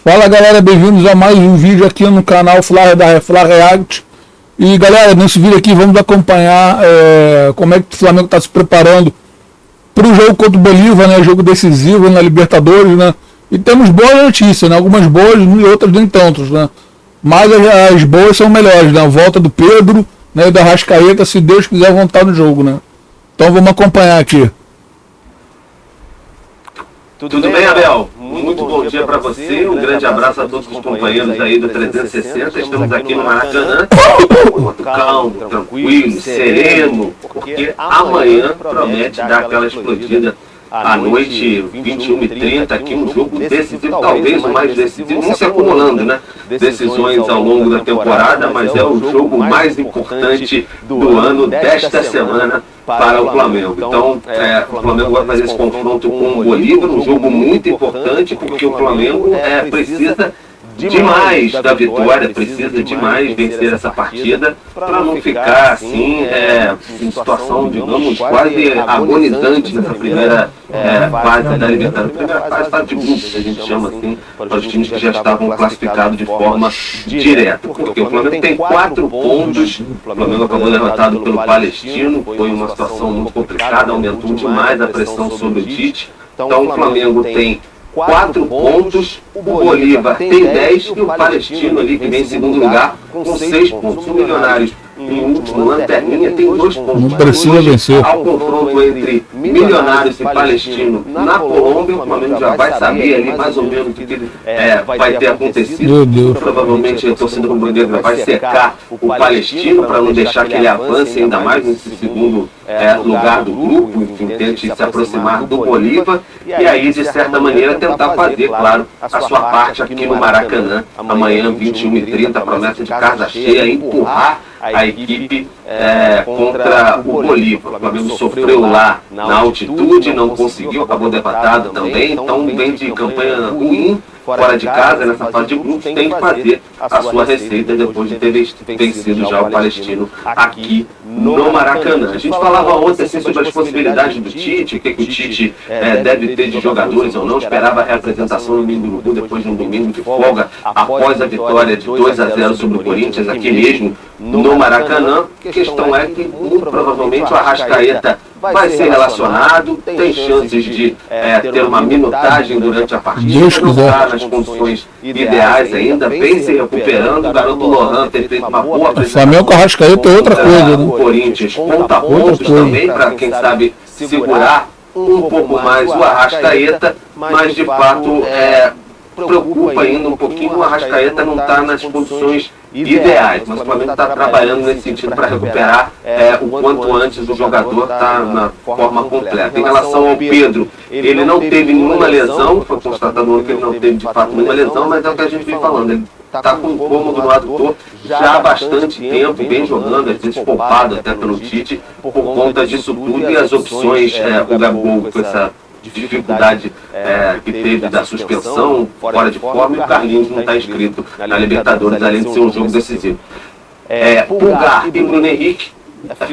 Fala galera, bem-vindos a mais um vídeo aqui no canal Flávio da Fla React. E galera, nesse vídeo aqui vamos acompanhar como é que o Flamengo está se preparando para o jogo contra o Bolívar, né? Jogo decisivo na Libertadores, né? E temos boas notícias, né? Algumas boas e outras nem tantas, né? Mas as boas são melhores, né? A volta do Pedro, né? E da Arrascaeta, se Deus quiser voltar no jogo, né? Então vamos acompanhar aqui. Tudo bem, Abel? Muito bom dia para você. Um grande abraço a todos os companheiros aí do 360. Estamos aqui no Maracanã. Calmo, tranquilo, sereno, porque amanhã promete dar aquela explodida à noite, 21h30, aqui um jogo decisivo, talvez o mais decisivo, não se acumulando, né? Decisões ao longo da temporada, mas é o jogo mais importante do ano, desta semana, para o Flamengo. Então, o Flamengo vai fazer esse confronto com o Bolívar, um jogo muito importante, porque o Flamengo precisa demais da vitória, precisa demais vencer essa partida para não ficar assim em situação, digamos, quase agonizante nessa primeira fase da Libertadores. Primeira fase de grupos, a gente chama assim, para os times que já estavam classificados de forma direta. Porque o Flamengo tem 4 pontos, o Flamengo acabou derrotado pelo Palestino, foi uma situação muito complicada, aumentou demais a pressão sobre o Tite. Então o Flamengo tem 4 pontos, o Bolívar tem 10 e o Palestino ali, que vem em segundo lugar, com 6 pontos. O Milionários, em último, lanterninha, tem 2 pontos. Não precisa vencer. Ao confronto entre Milionários e Palestino na Colômbia, o Flamengo já vai saber ali mais ou menos o que vai ter acontecido. Provavelmente a torcida rubro-negra vai secar o Palestino para não deixar que ele avance ainda mais nesse segundo lugar do grupo, enfim, tente se aproximar do Bolívar e aí, de certa maneira, tentar fazer, claro, a sua parte aqui no Maracanã, amanhã, 21h30, promessa de casa cheia, empurrar a equipe contra o Bolívar. O Flamengo sofreu lá na altitude, não conseguiu, acabou derrotado também, então vem de campanha ruim fora de casa, nessa fase de grupos, tem que fazer a sua receita depois de ter vencido já o Palestino aqui no Maracanã. A gente falava ontem assim, sobre as possibilidades do Tite, o que o Tite deve ter de jogadores ou não, esperava a representação no Ninho do Urubu depois de um domingo de folga, após a vitória de 2-0 sobre o Corinthians, aqui mesmo no Maracanã. A questão é que muito provavelmente o Arrascaeta vai ser relacionado, tem chances de ter uma minutagem durante a partida, não está nas condições ideais ainda, vem se recuperando. O garoto Lohan tem feito uma boa apresentação. Flamengo com Arrascaeta é outra coisa, né? O Corinthians conta pontos também para, quem sabe, segurar um pouco mais o Arrascaeta, mas de fato preocupa ainda um pouquinho. O Arrascaeta não está nas condições ideais, mas o Flamengo está trabalhando nesse sentido para recuperar o quanto antes o jogador está na forma completa. Em relação ao Pedro, ele não teve nenhuma lesão, foi constatado que ele não teve de fato nenhuma lesão, mas é o que a gente vem falando, ele está com incômodo no adutor já há bastante tempo, vem jogando, às vezes poupado até pelo Tite, por conta disso tudo, e as opções, o Gabigol com essa dificuldade que teve da suspensão, fora de forma, e o Carlinhos não está inscrito na Libertadores, além de ser um jogo decisivo. Pulgar e Bruno Henrique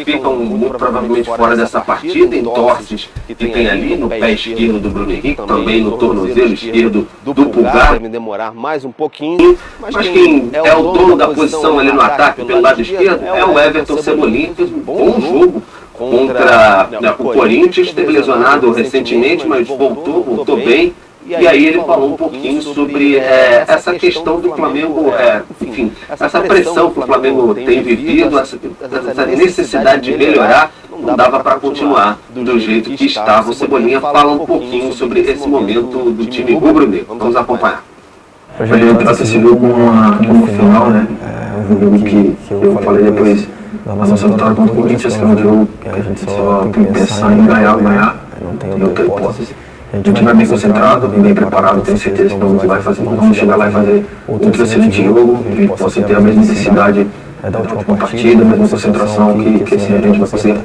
ficam muito provavelmente fora dessa partida, em torces que tem ali no pé esquerdo do Bruno Henrique, também no tornozelo esquerdo do Pulgar. Deve demorar mais um pouquinho, mas quem é o dono da posição ali no ataque pelo lado esquerdo é o Everton Cebolinha, que fez um bom jogo contra o Corinthians, esteve lesionado recentemente, mas voltou bem. E aí ele falou um pouquinho sobre essa questão do Flamengo, enfim, essa pressão que o Flamengo tem vivido, essa necessidade de melhorar, não dava para continuar do jeito que estava. O Cebolinha fala um pouquinho sobre esse momento do time rubro-negro. Vamos acompanhar. A gente trata esse jogo como final, né? Um jogo que eu falei depois da nossa vitória contra o Corinthians, que é um jogo que a gente só tem que pensar em ganhar, não tem outra hipótese. A gente vai bem concentrado, bem preparado, tenho certeza que não vai fazer, vamos chegar lá e fazer outro excelente jogo, que possa ter a mesma necessidade da última partida, a mesma concentração que esse a gente vai conseguir.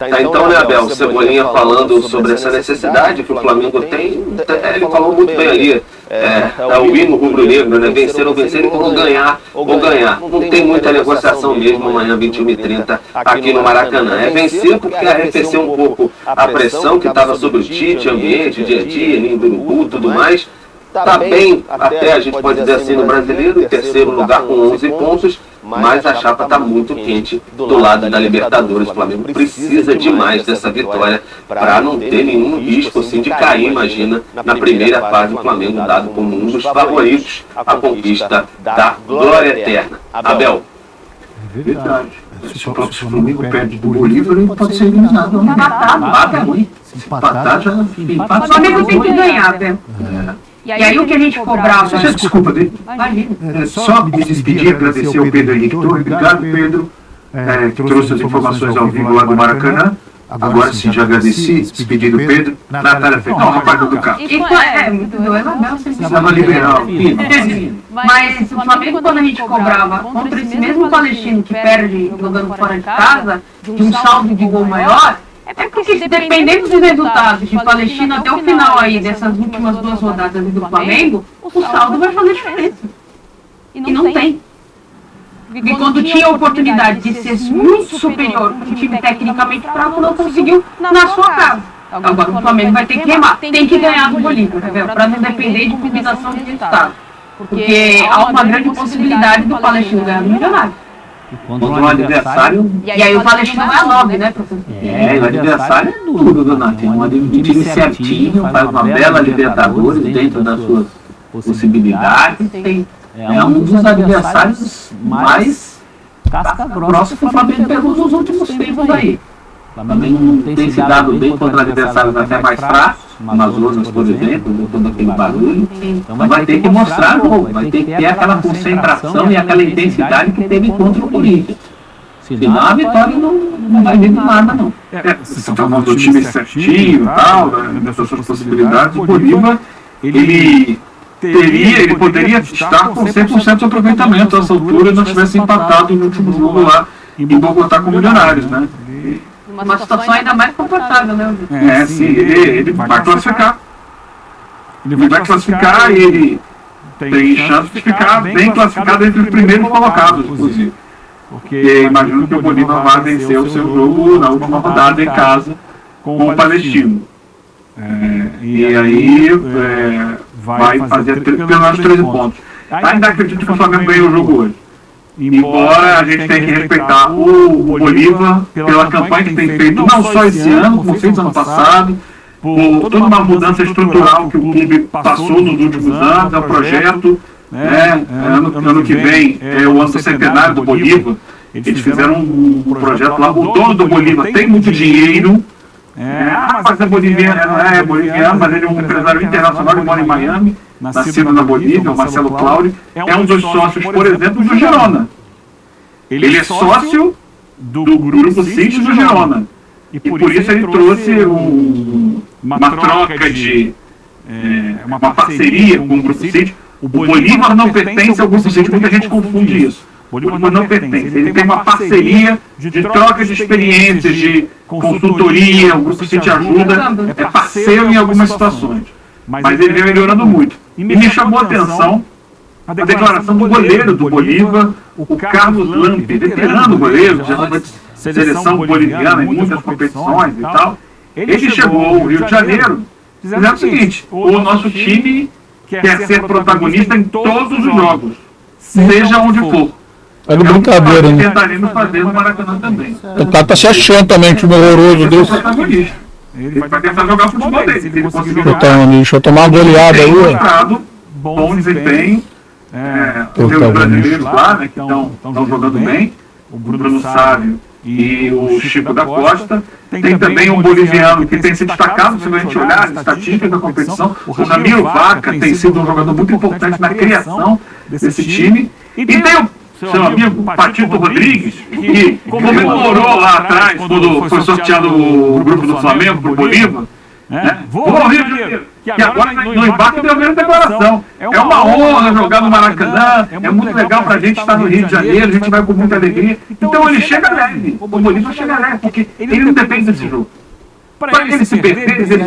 Tá, então, né, Abel, o Cebolinha falando sobre essa necessidade que o Flamengo tem, ele falou muito bem ali, é o hino rubro-negro, né, vencer ou vencer, ou ganhar ou ganhar. Não tem muita negociação mesmo amanhã, 21h30, aqui no Maracanã. É vencer porque arrefeceu um pouco a pressão que estava sobre o Tite, ambiente, dia a dia, lindo Urubu, tudo mais. Tá bem, até a gente pode dizer assim, no Brasileiro, em terceiro lugar com 11 pontos, mas a chapa está muito quente do lado da Libertadores. O Flamengo precisa demais dessa vitória para não ter nenhum risco assim, de cair, imagina, na primeira fase do Flamengo, dado como um dos favoritos à conquista da glória eterna. Abel. Verdade. Se o Flamengo perde do Bolívar, ele pode ser eliminado. Empatado, é ruim. Se empatar, já empata. O Flamengo tem que ganhar, Abel. E aí o que a gente cobrava... Desculpa, só me despedir e agradecer ao Pedro Henrique Torre. Obrigado, Pedro, que trouxe as informações ao vivo lá do Maracanã. Agora sim, já agradeci, despedi do Pedro. Natália fez, não, rapaz do carro. Muito doido, Abel, você Estava liberal. Mas o Flamengo, quando a gente cobrava contra esse mesmo Palestino que perde jogando fora de casa, de um saldo de gol maior, é porque dependendo dos resultados de Palestina até o final aí dessas últimas 2 rodadas do Flamengo, o saldo vai fazer diferença. E não tem. E quando tinha a oportunidade de ser muito superior, um time tecnicamente fraco não conseguiu na sua casa. Agora o Flamengo vai ter que remar, tem que ganhar do Bolívar, para não depender de combinação de resultados. Porque há uma grande possibilidade do Palestino ganhar do Milionário. Contra um adversário. E aí o Palestino é 9, né, professor? O adversário é tudo, Donato. Tem um time certinho, faz uma bela Libertadores dentro das suas possibilidades. É um dos adversários mais casca grossa que o Flamengo pegou nos últimos tempos aí. O Flamengo tem se dado bem contra adversários até mais fracos, Amazonas, por exemplo, todo aquele barulho. Então vai ter que mostrar jogo, vai ter que ter aquela concentração e aquela intensidade que teve contra o Corinthians. Senão a vitória não vai vir de nada, não. Vocês estão falando do time certinho e tal, dessas suas possibilidades. O Bolívar, ele poderia estar com 100% de aproveitamento a essa altura e não tivesse empatado no último jogo lá em Bogotá com o Milionários, né? Uma situação ainda mais confortável, né? Sim, ele vai classificar. Ele vai classificar e ele tem chance de ficar bem classificado entre os primeiros colocados, inclusive. Porque imagino que o Bolívar vai vencer o seu jogo na última rodada em casa com o Palestino. E aí vai fazer pelo menos 13 pontos. Ainda acredito que o Flamengo ganhou o jogo hoje. Embora a gente tenha que respeitar o Bolívar pela campanha que tem feito, não só esse ano, como fez ano passado, por toda uma mudança estrutural que o clube passou nos últimos anos, é um projeto, ano que vem é o ano do centenário do Bolívar, eles fizeram um projeto lá, o dono do Bolívar tem muito dinheiro, mas é boliviano, não é boliviano, mas ele é um empresário internacional, ele mora em Miami, nascido na Bolívia, o Marcelo Cláudio, é um dos sócios, por exemplo, do Girona. Ele é sócio do Grupo City do Girona. E por isso ele trouxe uma troca de uma parceria com o Grupo City. O Bolívar não pertence ao Grupo City, muita gente confunde isso. O Bolívar não pertence. Ele tem uma parceria de troca de experiências, de consultoria, o Grupo City ajuda, é parceiro em algumas situações. Mas ele vem melhorando muito. E me chamou a atenção a declaração do goleiro do Bolívar, o Carlos Lampe, veterano goleiro, já foi seleção boliviana em muitas competições e tal. Ele chegou ao Rio de Janeiro dizendo o seguinte: o nosso time quer ser protagonista em todos os jogos, seja onde for. É brincadeira, né? Tentaremos fazer no Maracanã também. O cara tá se achando também, um time horroroso desse. Ele vai tentar jogar futebol dele. Se ele conseguir jogar, deixa eu tomar uma goleada aí, ué. Bom desempenho. Os brasileiros lá, né, que estão jogando bem. O Bruno Sávio e o Chico da Costa. Tem também um boliviano que tem se destacado, se a gente olhar as estatísticas da competição. O Ramiro Vaca tem sido um jogador muito importante na criação desse time. E tem o seu amigo Patito Rodrigues, que comemorou lá atrás, quando foi sorteado o grupo do Flamengo para o Bolívar, Vou ao Rio de Janeiro, que agora no embarque deu a mesma declaração. É uma honra jogar no Maracanã, é muito legal pra gente estar no Rio de Janeiro, a gente vai com muita alegria. Então ele chega leve, o Bolívar chega leve, porque ele não depende desse jogo. Para ele se perder, ele decide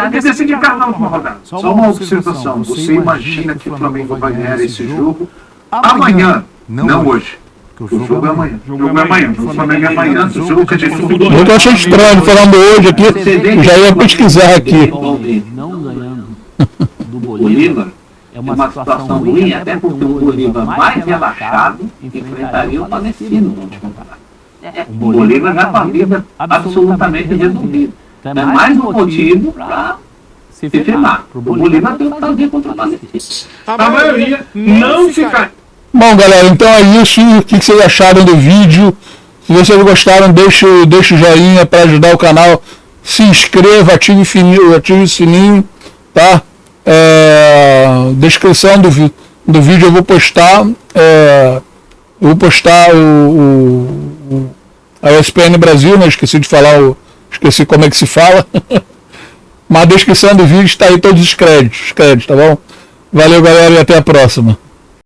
ele decide em casa na última rodada. Só uma observação, você imagina que o Flamengo vai ganhar esse jogo amanhã, não hoje. O jogo é amanhã. O jogo é amanhã. O Flamengo é amanhã. O jogo que a gente Eu tô achando estranho falando hoje aqui. Já ia pesquisar aqui. Não ganhando do Bolívar é uma situação ruim, até porque o Bolívar mais relaxado enfrentaria o Palestino no último campeonato. O Bolívar já com a vida absolutamente resolvida. É mais um motivo para se firmar. O Bolívar tem que fazer contra o Palestino. A maioria não fica. Bom, galera, então é isso. O que vocês acharam do vídeo? Se vocês gostaram, deixa o joinha para ajudar o canal. Se inscreva, ative o sininho, tá? Descrição do vídeo eu vou postar. A ESPN Brasil, né? Esqueci de falar, esqueci como é que se fala. Mas a descrição do vídeo está aí todos os créditos, tá bom? Valeu, galera, e até a próxima.